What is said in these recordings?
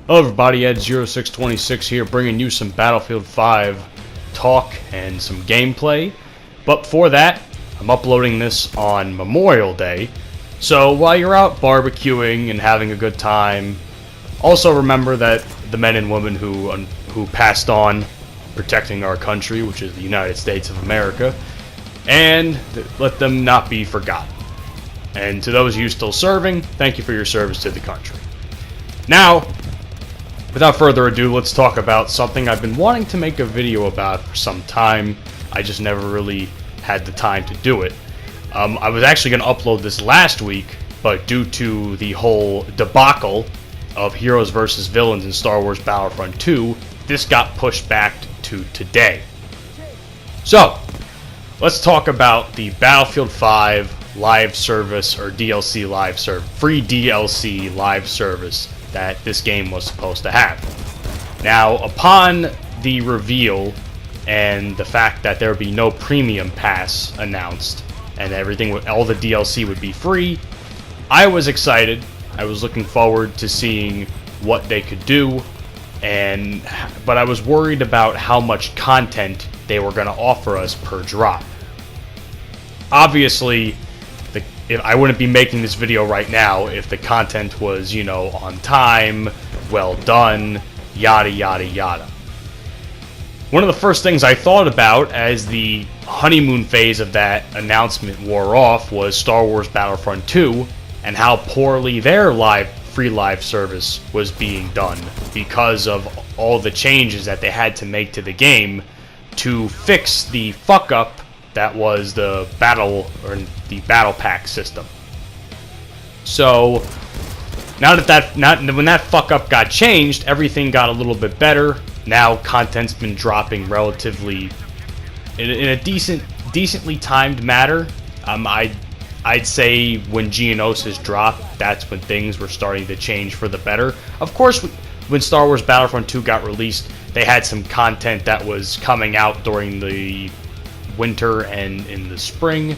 Hello everybody, Ed0626 here, bringing you some Battlefield 5 talk and some gameplay. But before that, I'm uploading this on Memorial Day, so while you're out barbecuing and having a good time, also remember that the men and women who passed on protecting our country, which is the United States of America, and let them not be forgotten. And to those of you still serving, thank you for your service to the country. Now, without further ado, let's talk about something I've been wanting to make a video about for some time. I just never really had the time to do it. I was actually going to upload this last week, but due to the whole debacle of heroes versus villains in Star Wars Battlefront 2, this got pushed back to today. So, let's talk about the Battlefield 5 live service, or DLC live service, free DLC live service that this game was supposed to have. Now, upon the reveal and the fact that there would be no premium pass announced and everything, all the DLC would be free, I was excited. I was looking forward to seeing what they could do, but I was worried about how much content they were going to offer us per drop. Obviously, I wouldn't be making this video right now if the content was, on time, well done, yada yada yada. One of the first things I thought about as the honeymoon phase of that announcement wore off was Star Wars Battlefront 2 and how poorly their free live service was being done because of all the changes that they had to make to the game to fix the fuck up that was the battle pack system. So now when that fuck up got changed, everything got a little bit better. Now content's been dropping relatively in a decently timed manner. I'd say when Geonosis dropped, that's when things were starting to change for the better. Of course, when Star Wars Battlefront 2 got released, they had some content that was coming out during the winter and in the spring,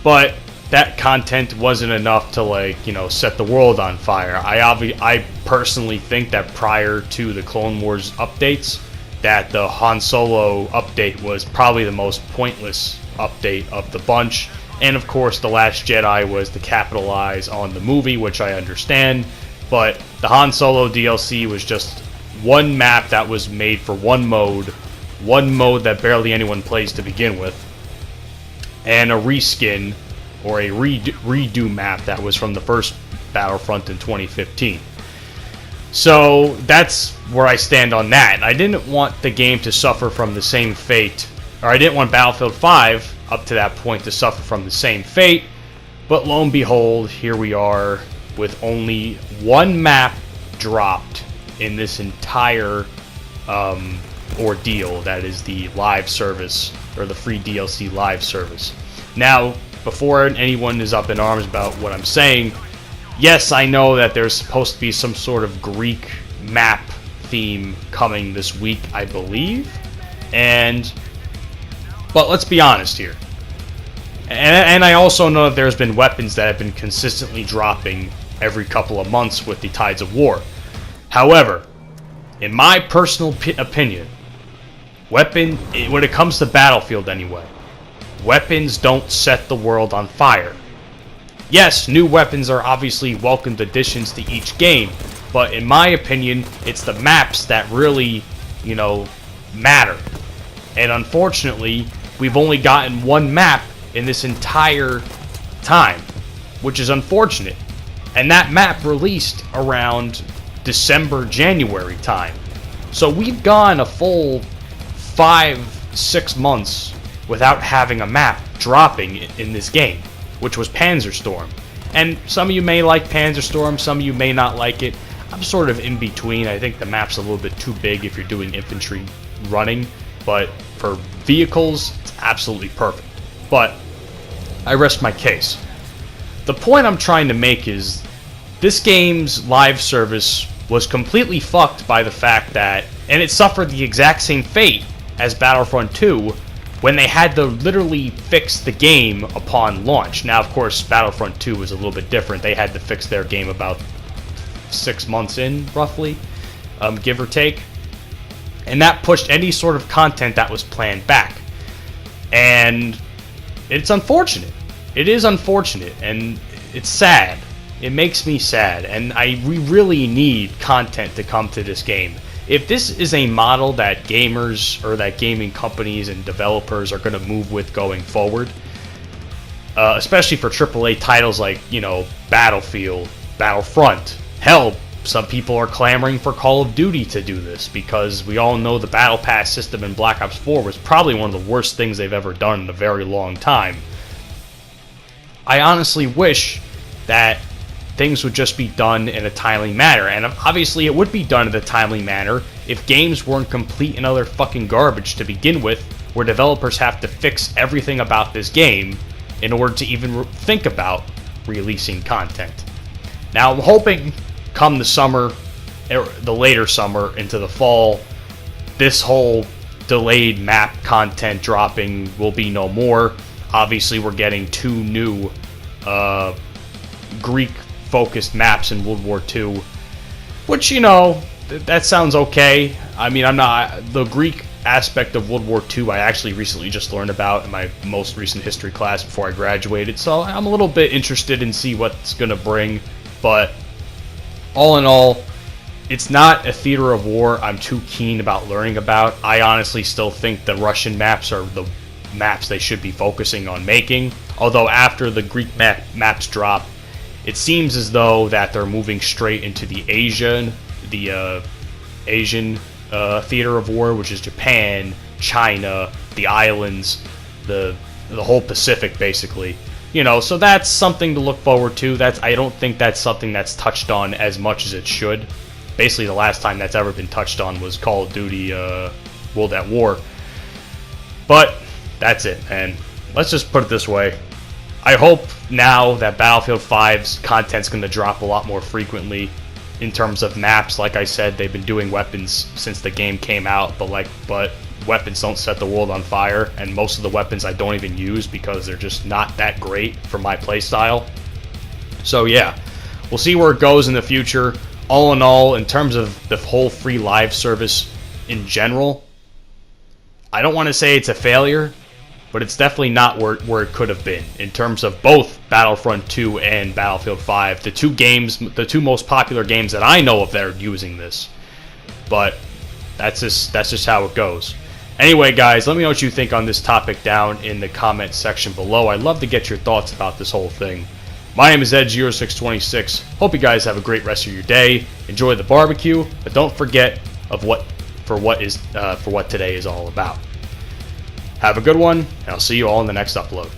but that content wasn't enough to set the world on fire. I personally think that prior to the Clone Wars updates, that the Han Solo update was probably the most pointless update of the bunch, and of course the Last Jedi was to capitalize on the movie, which I understand, but the Han Solo DLC was just one map that was made for one mode that barely anyone plays to begin with, and a reskin or a redo map that was from the first Battlefront in 2015. So that's where I stand on that. I didn't want the game to suffer from the same fate, or I didn't want Battlefield 5 up to that point to suffer from the same fate, but lo and behold, here we are with only one map dropped in this entire ordeal, that is the live service, or the free DLC live service. Now, before anyone is up in arms about what I'm saying, yes, I know that there's supposed to be some sort of Greek map theme coming this week, I believe, but let's be honest here. And I also know that there's been weapons that have been consistently dropping every couple of months with the Tides of War. However, in my personal opinion, when it comes to Battlefield anyway, weapons don't set the world on fire. Yes, new weapons are obviously welcomed additions to each game, but in my opinion, it's the maps that really, matter. And unfortunately, we've only gotten one map in this entire time, which is unfortunate. And that map released around December, January time. So we've gone a full 5-6 months without having a map dropping in this game, which was Panzerstorm. And some of you may like Panzerstorm, some of you may not like it. I'm sort of in between. I think the map's a little bit too big if you're doing infantry running, but for vehicles, it's absolutely perfect. But I rest my case. The point I'm trying to make is this game's live service was completely fucked by the fact that, and it suffered the exact same fate as Battlefront 2, when they had to literally fix the game upon launch. Now, of course, Battlefront 2 was a little bit different. They had to fix their game about 6 months in, roughly. give or take. And that pushed any sort of content that was planned back. And it's unfortunate. It is unfortunate, and it's sad. It makes me sad, and we really need content to come to this game. If this is a model that gamers or that gaming companies and developers are going to move with going forward, especially for AAA titles like, you know, Battlefield, Battlefront, hell, some people are clamoring for Call of Duty to do this because we all know the Battle Pass system in Black Ops 4 was probably one of the worst things they've ever done in a very long time. I honestly wish that things would just be done in a timely manner, and obviously it would be done in a timely manner if games weren't complete and utter fucking garbage to begin with, where developers have to fix everything about this game in order to even think about releasing content. Now I'm hoping come the summer, the later summer into the fall, this whole delayed map content dropping will be no more. Obviously we're getting 2 new Greek-focused maps in World War II, which, you know, that sounds okay. I mean, the Greek aspect of World War II I actually recently just learned about in my most recent history class before I graduated, so I'm a little bit interested in see what's going to bring, but all in all, it's not a theater of war I'm too keen about learning about. I honestly still think the Russian maps are the maps they should be focusing on making, although after the Greek maps drop, it seems as though that they're moving straight into the Asian theater of war, which is Japan, China, the islands, the whole Pacific, basically. You know, so that's something to look forward to. I don't think that's something that's touched on as much as it should. Basically, the last time that's ever been touched on was Call of Duty World at War. But that's it, man. Let's just put it this way. I hope now that Battlefield 5's content's going to drop a lot more frequently in terms of maps. Like I said, they've been doing weapons since the game came out, but weapons don't set the world on fire, and most of the weapons I don't even use because they're just not that great for my playstyle. So yeah, we'll see where it goes in the future. All in all, in terms of the whole free live service in general, I don't want to say it's a failure, but it's definitely not where it could have been in terms of both Battlefront 2 and Battlefield 5, the two most popular games that I know of that are using this. But that's just how it goes. Anyway, guys, let me know what you think on this topic down in the comment section below. I'd love to get your thoughts about this whole thing. My name is Ed0626. Hope you guys have a great rest of your day. Enjoy the barbecue, but don't forget for what today is all about. Have a good one, and I'll see you all in the next upload.